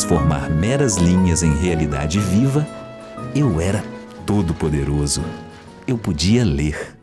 transformar meras linhas em realidade viva, eu era todo-poderoso. Eu podia ler.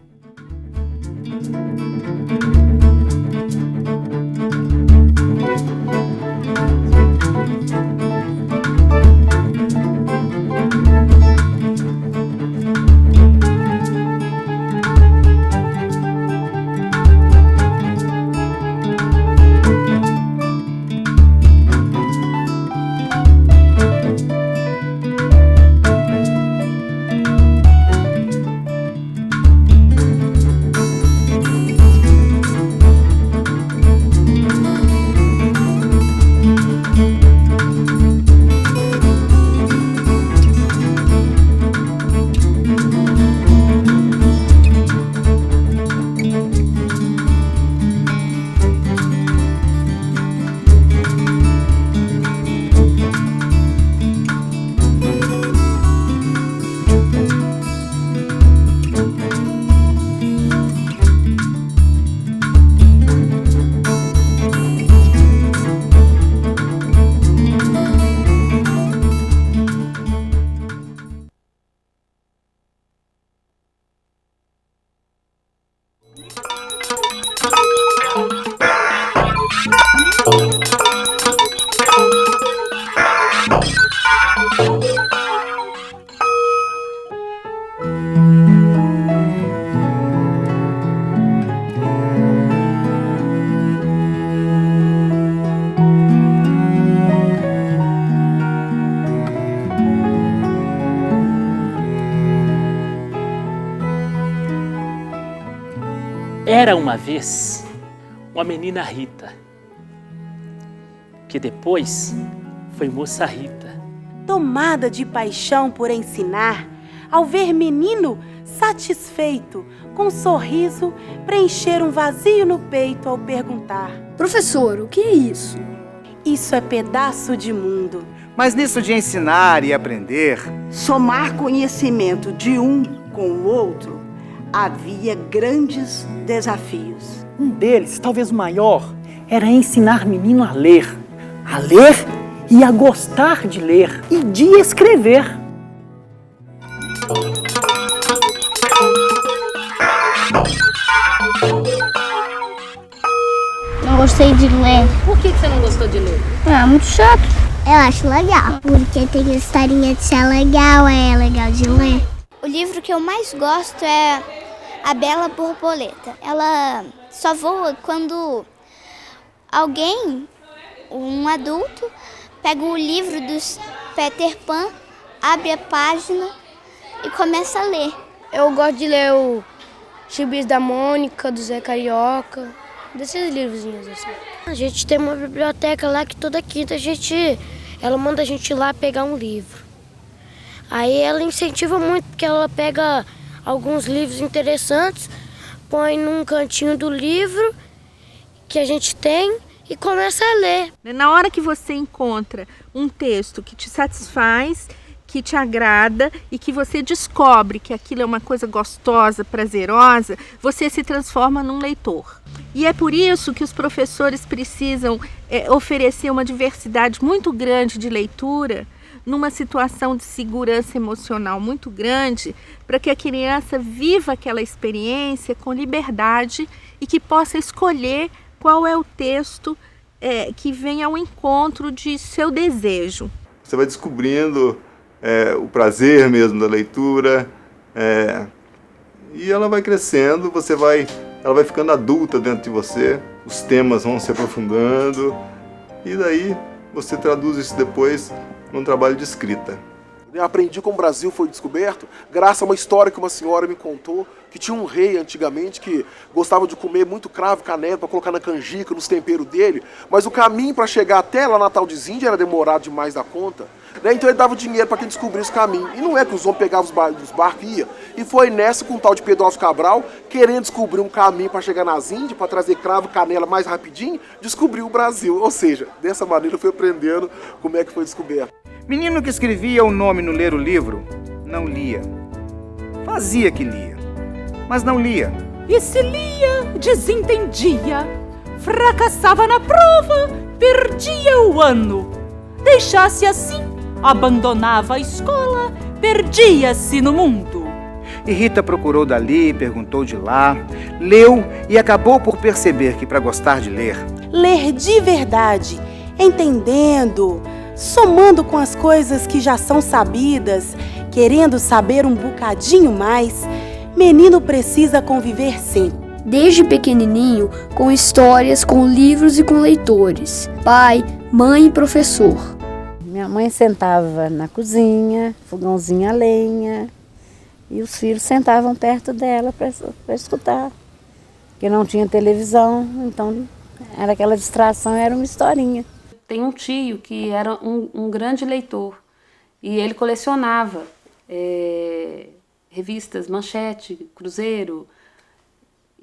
Era uma vez uma menina Rita, que depois foi moça Rita. Tomada de paixão por ensinar, ao ver menino satisfeito, com um sorriso, preencher um vazio no peito ao perguntar: Professor, o que é isso? Isso é pedaço de mundo. Mas nisso de ensinar e aprender, somar conhecimento de um com o outro, havia grandes desafios. Um deles, talvez o maior, era ensinar menino a ler e a gostar de ler e de escrever. Não gostei de ler. Por que você não gostou de ler? É muito chato. Eu acho legal, porque tem historinha de ser legal, é legal de ler. O livro que eu mais gosto é A Bela Borboleta. Ela só voa quando alguém, um adulto, pega o livro do Peter Pan, abre a página e começa a ler. Eu gosto de ler o Gibis da Mônica, do Zé Carioca, desses livrozinhos assim. A gente tem uma biblioteca lá que toda quinta ela manda a gente ir lá pegar um livro. Aí ela incentiva muito, porque ela pega alguns livros interessantes, põe num cantinho do livro que a gente tem e começa a ler. Na hora que você encontra um texto que te satisfaz, que te agrada e que você descobre que aquilo é uma coisa gostosa, prazerosa, você se transforma num leitor. E é por isso que os professores precisam oferecer uma diversidade muito grande de leitura, numa situação de segurança emocional muito grande, para que a criança viva aquela experiência com liberdade e que possa escolher qual é o texto que vem ao encontro de seu desejo. Você vai descobrindo o prazer mesmo da leitura, e ela vai crescendo, ela vai ficando adulta dentro de você, os temas vão se aprofundando, e daí você traduz isso depois num trabalho de escrita. Eu aprendi como o Brasil foi descoberto graças a uma história que uma senhora me contou, que tinha um rei antigamente que gostava de comer muito cravo e canela para colocar na canjica, nos temperos dele, mas o caminho para chegar até lá na tal de Índia era demorado demais da conta, né? Então ele dava dinheiro para quem descobrisse o caminho. E não é que os homens pegavam os barcos e iam. E foi nessa com o tal de Pedro Álvares Cabral, querendo descobrir um caminho para chegar nas Índias, para trazer cravo e canela mais rapidinho, descobriu o Brasil. Ou seja, dessa maneira eu fui aprendendo como é que foi descoberto. menino que escrevia o nome no ler o livro, não lia. Fazia que lia, mas não lia. E se lia, desentendia, fracassava na prova, perdia o ano. deixasse assim, abandonava a escola, perdia-se no mundo. E Rita procurou dali, perguntou de lá, leu e acabou por perceber que para gostar de ler, ler de verdade, entendendo, somando com as coisas que já são sabidas, querendo saber um bocadinho mais, menino precisa conviver sempre. Desde pequenininho, com histórias, com livros e com leitores. Pai, mãe e professor. Minha mãe sentava na cozinha, fogãozinho a lenha, e os filhos sentavam perto dela para escutar. Porque não tinha televisão, então era aquela distração, era uma historinha. Tem um tio que era um grande leitor e ele colecionava revistas, Manchete, Cruzeiro,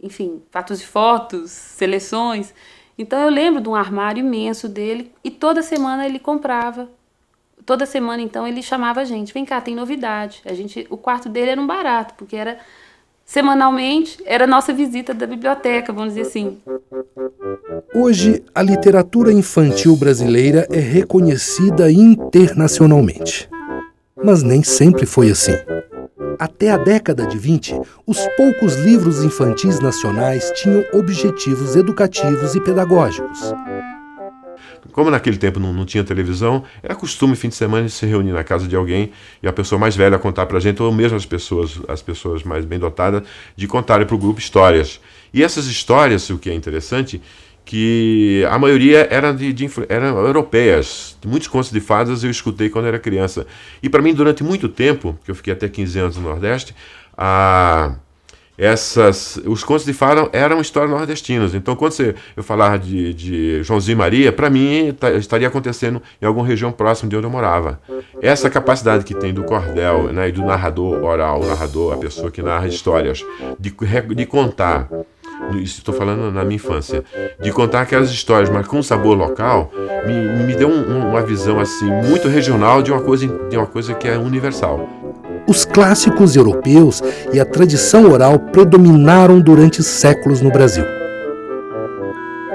enfim, Fatos e Fotos, Seleções. Então eu lembro de um armário imenso dele e toda semana ele comprava. Toda semana, então, ele chamava a gente, vem cá, tem novidade. O quarto dele era um barato, porque era semanalmente, era a nossa visita da biblioteca, vamos dizer assim. Hoje, a literatura infantil brasileira é reconhecida internacionalmente. Mas nem sempre foi assim. Até a década de 20, os poucos livros infantis nacionais tinham objetivos educativos e pedagógicos. Como naquele tempo não tinha televisão, era costume fim de semana de se reunir na casa de alguém e a pessoa mais velha contar pra gente, ou mesmo as pessoas mais bem dotadas, de contarem pro grupo histórias. E essas histórias, o que é interessante, que a maioria eram europeias. Muitos contos de fadas eu escutei quando era criança. E para mim, durante muito tempo, que eu fiquei até 15 anos no Nordeste, os contos de fada eram histórias nordestinas. Então, quando eu falar de Joãozinho e Maria, para mim estaria acontecendo em alguma região próxima de onde eu morava. Essa capacidade que tem do cordel, né, e do narrador oral, a pessoa que narra histórias, de contar, isso estou falando na minha infância, de contar aquelas histórias, mas com um sabor local, me deu uma visão assim muito regional de uma coisa que é universal. Os clássicos europeus e a tradição oral predominaram durante séculos no Brasil.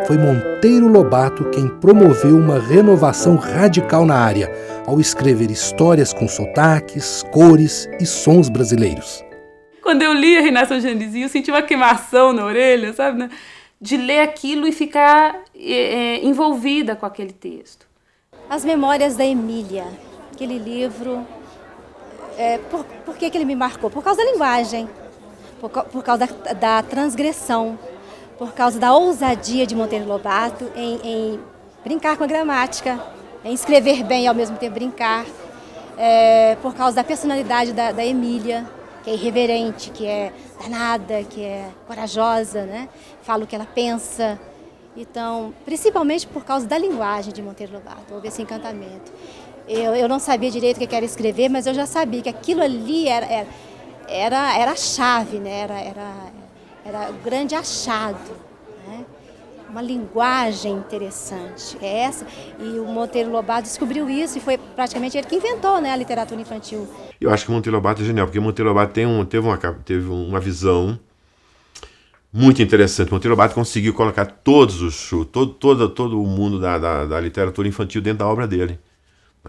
Foi Monteiro Lobato quem promoveu uma renovação radical na área, ao escrever histórias com sotaques, cores e sons brasileiros. Quando eu li a Reinação de Janezinho, eu senti uma queimação na orelha, sabe, né? De ler aquilo e ficar envolvida com aquele texto. As Memórias da Emília, aquele livro... Por que ele me marcou? Por causa da linguagem, por causa da transgressão, por causa da ousadia de Monteiro Lobato em brincar com a gramática, em escrever bem e ao mesmo tempo brincar, por causa da personalidade da Emília, que é irreverente, que é danada, que é corajosa, né? Fala o que ela pensa. Então, principalmente por causa da linguagem de Monteiro Lobato, houve esse encantamento. Eu não sabia direito o que era escrever, mas eu já sabia que aquilo ali era a chave, né? Era o grande achado, né? Uma linguagem interessante. É essa. E o Monteiro Lobato descobriu isso e foi praticamente ele que inventou, né, a literatura infantil. Eu acho que o Monteiro Lobato é genial, porque o Monteiro Lobato teve uma visão muito interessante. Monteiro Lobato conseguiu colocar todo o mundo da literatura infantil dentro da obra dele.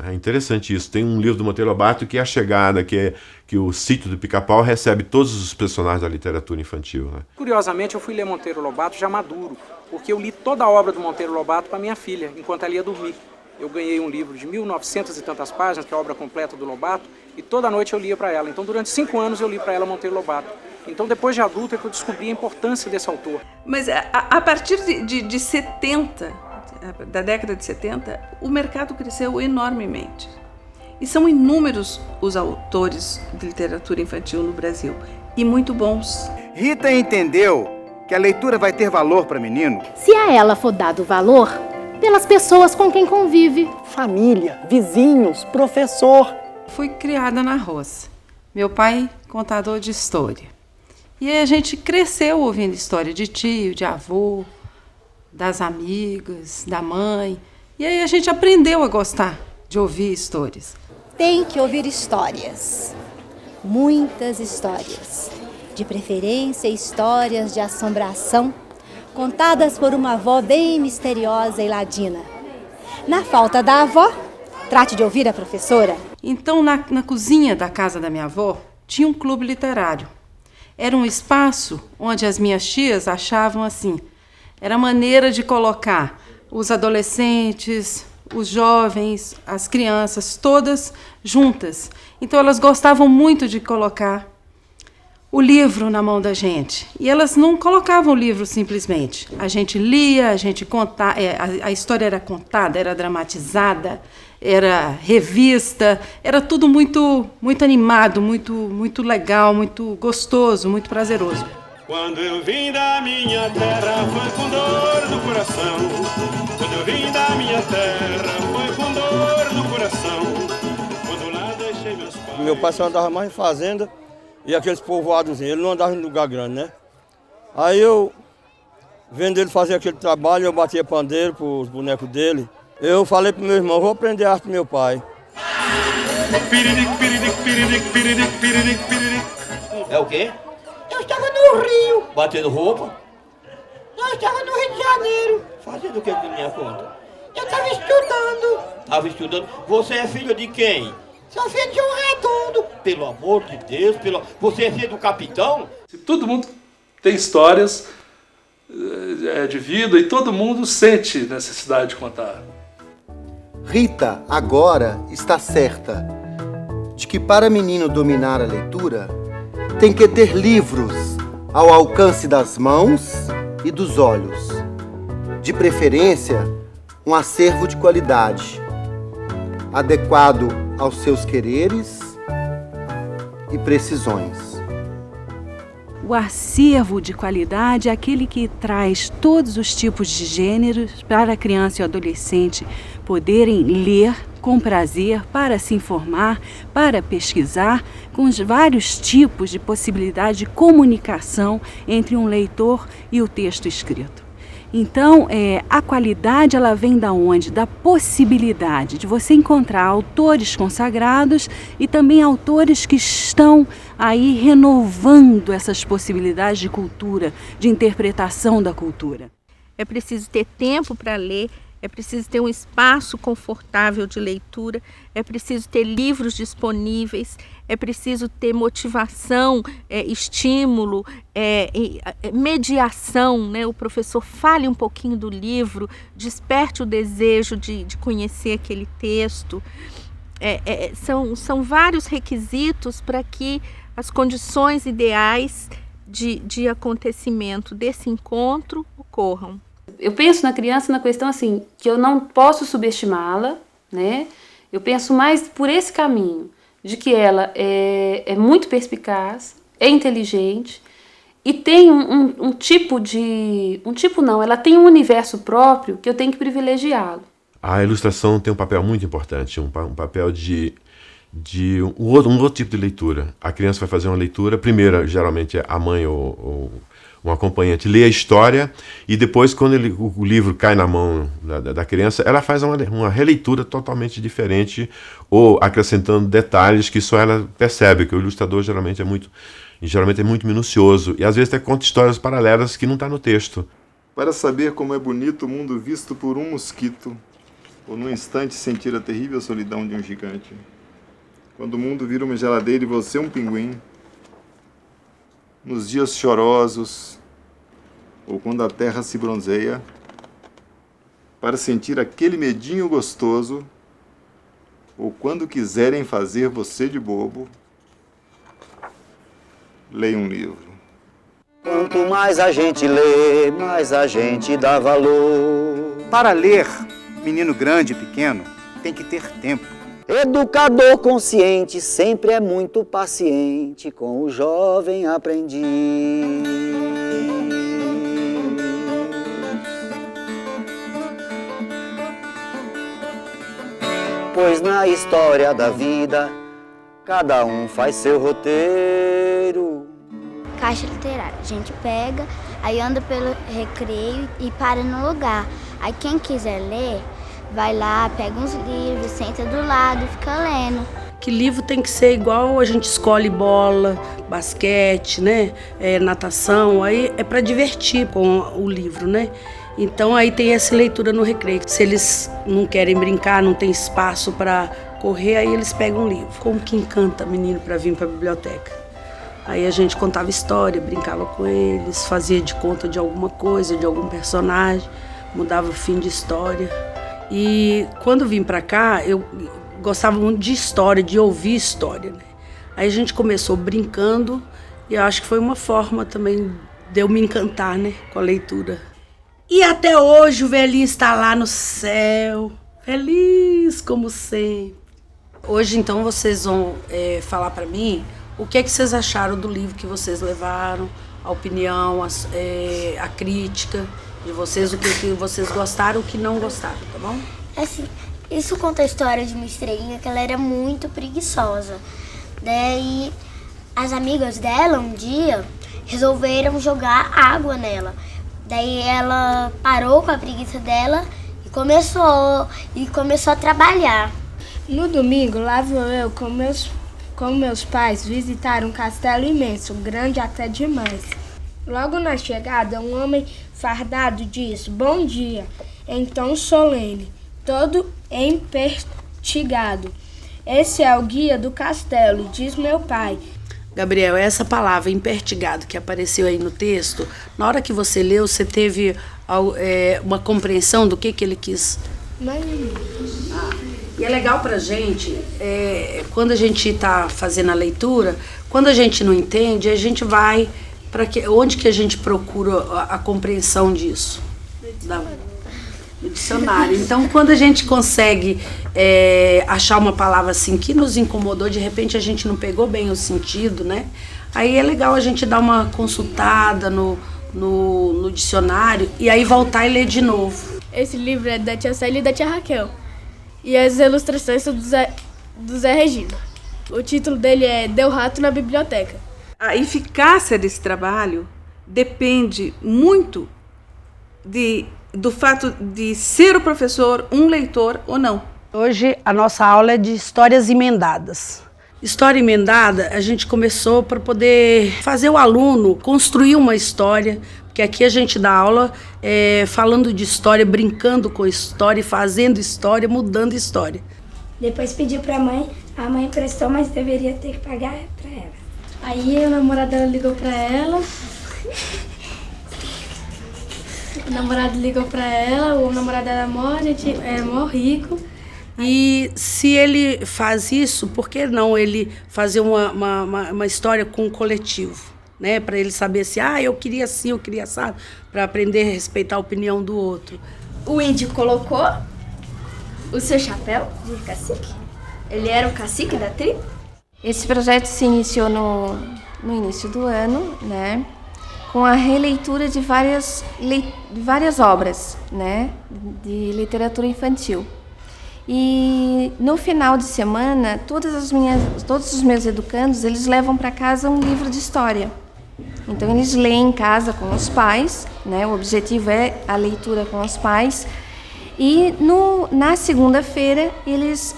É interessante isso. Tem um livro do Monteiro Lobato que é a chegada, que o Sítio do Pica-Pau recebe todos os personagens da literatura infantil, né? Curiosamente, eu fui ler Monteiro Lobato já maduro, porque eu li toda a obra do Monteiro Lobato para minha filha, enquanto ela ia dormir. Eu ganhei um livro de 1900 e tantas páginas, que é a obra completa do Lobato, e toda noite eu lia para ela. Então, durante 5 anos, eu li para ela Monteiro Lobato. Então, depois de adulto, é que eu descobri a importância desse autor. Mas a partir de 70... da década de 70, o mercado cresceu enormemente. E são inúmeros os autores de literatura infantil no Brasil, e muito bons. Rita entendeu que a leitura vai ter valor para menino se a ela for dado valor pelas pessoas com quem convive. Família, vizinhos, professor. Fui criada na roça. Meu pai, contador de história. E aí a gente cresceu ouvindo história de tio, de avô, das amigas, da mãe. E aí a gente aprendeu a gostar de ouvir histórias. Tem que ouvir histórias. Muitas histórias. De preferência, histórias de assombração, contadas por uma avó bem misteriosa e ladina. Na falta da avó, Trate de ouvir a professora. Então, na cozinha da casa da minha avó, tinha um clube literário. Era um espaço onde as minhas tias achavam assim, era maneira de colocar os adolescentes, os jovens, as crianças, todas juntas. Então elas gostavam muito de colocar o livro na mão da gente. E elas não colocavam o livro simplesmente. A gente lia, a gente contava, a história era contada, era dramatizada, era revista, era tudo muito, muito animado, muito legal, muito gostoso, muito prazeroso. Quando eu vim da minha terra foi com dor no coração. Quando eu vim da minha terra foi com dor no coração. Quando lá deixei meus pais. Meu pai só andava mais em fazenda e aqueles povoados, ele não andava em lugar grande, né? Aí eu, vendo ele fazer aquele trabalho, eu batia pandeiro pros bonecos dele. Eu falei pro meu irmão, vou aprender a arte do meu pai. É o quê? Eu estava no Rio. Batendo roupa? Eu estava no Rio de Janeiro. Fazendo o que por minha conta? Eu estava estudando. Estava estudando? Você é filho de quem? Sou filho de um redondo. Pelo amor de Deus, você é filho do capitão? Todo mundo tem histórias de vida e todo mundo sente necessidade de contar. Rita agora está certa de que para menino dominar a leitura tem que ter livros ao alcance das mãos e dos olhos. De preferência, um acervo de qualidade, adequado aos seus quereres e precisões. O acervo de qualidade é aquele que traz todos os tipos de gêneros para a criança e o adolescente poderem ler com prazer, para se informar, para pesquisar, com os vários tipos de possibilidade de comunicação entre um leitor e o texto escrito. Então, a qualidade ela vem da onde? Da possibilidade de você encontrar autores consagrados e também autores que estão aí renovando essas possibilidades de cultura, de interpretação da cultura. É preciso ter tempo para ler, é preciso ter um espaço confortável de leitura, é preciso ter livros disponíveis, é preciso ter motivação, estímulo, mediação, né? O professor fale um pouquinho do livro, desperte o desejo de conhecer aquele texto. São vários requisitos para que as condições ideais de acontecimento desse encontro ocorram. Eu penso na criança na questão assim, que eu não posso subestimá-la, né? Eu penso mais por esse caminho, de que ela é muito perspicaz, é inteligente e tem ela tem um universo próprio que eu tenho que privilegiá-lo. A ilustração tem um papel muito importante, um papel de um outro tipo de leitura. A criança vai fazer uma leitura, primeiro, geralmente a mãe ou um acompanhante lê a história e depois, quando o livro cai na mão da criança, ela faz uma releitura totalmente diferente ou acrescentando detalhes que só ela percebe, que o ilustrador geralmente é muito minucioso e às vezes até conta histórias paralelas que não está no texto. Para saber como é bonito o mundo visto por um mosquito, ou num instante sentir a terrível solidão de um gigante. Quando o mundo vira uma geladeira e você um pinguim, nos dias chorosos, ou quando a terra se bronzeia, para sentir aquele medinho gostoso, ou quando quiserem fazer você de bobo, leia um livro. Quanto mais a gente lê, mais a gente dá valor. Para ler, menino grande e pequeno, tem que ter tempo. Educador consciente sempre é muito paciente com o jovem aprendiz. Pois na história da vida, cada um faz seu roteiro. Caixa literária, a gente pega, aí anda pelo recreio e para no lugar. Aí quem quiser ler, vai lá, pega uns livros, senta do lado e fica lendo. Que livro tem que ser igual a gente escolhe bola, basquete, né? Natação, aí é para divertir com o livro, né? Então aí tem essa leitura no recreio. Se eles não querem brincar, não tem espaço para correr, aí eles pegam um livro. Como que encanta menino para vir para a biblioteca? Aí a gente contava história, brincava com eles, fazia de conta de alguma coisa, de algum personagem, mudava o fim de história. E quando vim para cá, eu gostava muito de história, de ouvir história, né? Aí a gente começou brincando e eu acho que foi uma forma também de eu me encantar, né, com a leitura. E até hoje o velhinho está lá no céu, feliz como sempre. Hoje então vocês vão falar para mim o que é que vocês acharam do livro que vocês levaram, a opinião, a crítica de vocês, o que vocês gostaram, o que não gostaram, tá bom? Assim, isso conta a história de uma estrelinha que ela era muito preguiçosa. Daí as amigas dela um dia resolveram jogar água nela. Daí ela parou com a preguiça dela e começou a trabalhar. No domingo, lá vou eu com meus pais visitar um castelo imenso, grande até demais. Logo na chegada, um homem fardado disse: "Bom dia", em tom solene, todo empertigado. "Esse é o guia do castelo", diz meu pai. Gabriel, essa palavra empertigado que apareceu aí no texto, na hora que você leu, você teve uma compreensão do que ele quis? E é legal pra gente, quando a gente está fazendo a leitura, quando a gente não entende, a gente vai para onde que a gente procura a compreensão disso? No dicionário. Então, quando a gente consegue achar uma palavra assim que nos incomodou, de repente a gente não pegou bem o sentido, né? Aí é legal a gente dar uma consultada no dicionário e aí voltar e ler de novo. Esse livro é da tia Célia e da tia Raquel. E as ilustrações são do Zé Regina. O título dele é Deu Rato na Biblioteca. A eficácia desse trabalho depende muito do fato de ser o professor um leitor ou não. Hoje a nossa aula é de histórias emendadas. História emendada a gente começou para poder fazer o aluno construir uma história, porque aqui a gente dá aula falando de história, brincando com história, fazendo história, mudando história. Depois pediu para a mãe emprestou, mas deveria ter que pagar para ela. Aí o namorado dela ligou para ela. O namorado ligou pra ela, o namorado era mó rico. E se ele faz isso, por que não ele fazer uma história com o coletivo? Né? Para ele saber se, eu queria assim, eu queria assado, para aprender a respeitar a opinião do outro. O índio colocou o seu chapéu de cacique. Ele era o cacique da tribo. Esse projeto se iniciou no início do ano, né? Com a releitura de várias obras, né, de literatura infantil. E no final de semana, todos os meus educandos, eles levam para casa um livro de história. Então eles leem em casa com os pais, né, o objetivo é a leitura com os pais. E na segunda-feira eles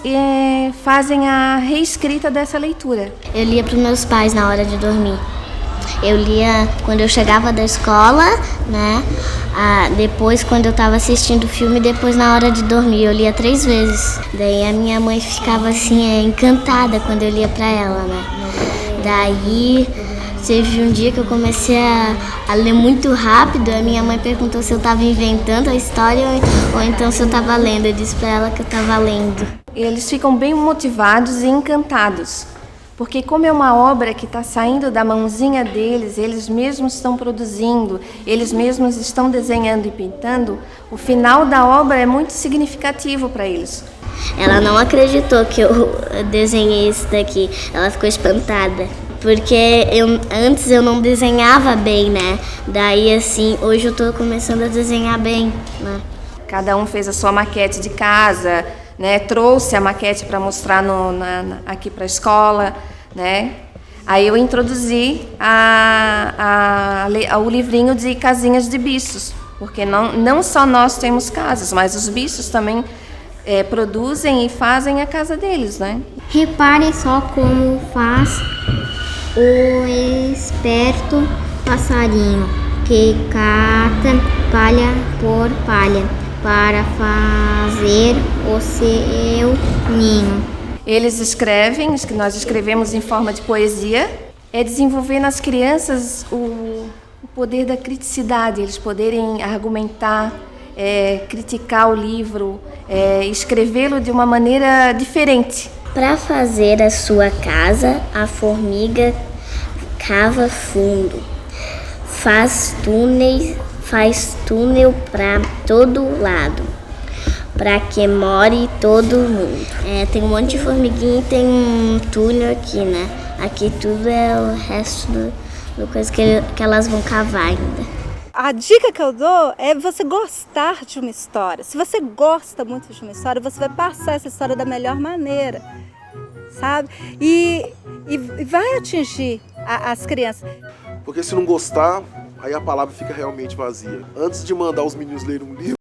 fazem a reescrita dessa leitura. Eu lia para os meus pais na hora de dormir. Eu lia quando eu chegava da escola, né? Depois quando eu estava assistindo o filme, depois na hora de dormir. Eu lia 3 vezes. Daí a minha mãe ficava assim, encantada quando eu lia para ela, né? Daí teve um dia que eu comecei a ler muito rápido. A minha mãe perguntou se eu estava inventando a história ou então se eu estava lendo. Eu disse para ela que eu estava lendo. Eles ficam bem motivados e encantados. Porque como é uma obra que está saindo da mãozinha deles, eles mesmos estão produzindo, eles mesmos estão desenhando e pintando, o final da obra é muito significativo para eles. Ela não acreditou que eu desenhei isso daqui, ela ficou espantada. Porque antes eu não desenhava bem, né? Daí assim, hoje eu estou começando a desenhar bem, né? Cada um fez a sua maquete de casa, né, trouxe a maquete para mostrar aqui para a escola, né? Aí eu introduzi o livrinho de casinhas de bichos, porque não só nós temos casas, mas os bichos também produzem e fazem a casa deles, né? Reparem só como faz o esperto passarinho. que cata palha por palha para fazer o seu ninho. Eles escrevem, nós escrevemos em forma de poesia, é desenvolver nas crianças o poder da criticidade, eles poderem argumentar, criticar o livro, escrevê-lo de uma maneira diferente. Para fazer a sua casa, a formiga cava fundo, faz túnel para todo lado, para que more todo mundo. Tem um monte de formiguinha e tem um túnel aqui, né? Aqui tudo é o resto do coisa que elas vão cavar ainda. A dica que eu dou é você gostar de uma história. Se você gosta muito de uma história, você vai passar essa história da melhor maneira, sabe? E vai atingir as crianças. Porque se não gostar, aí a palavra fica realmente vazia. Antes de mandar os meninos lerem um livro,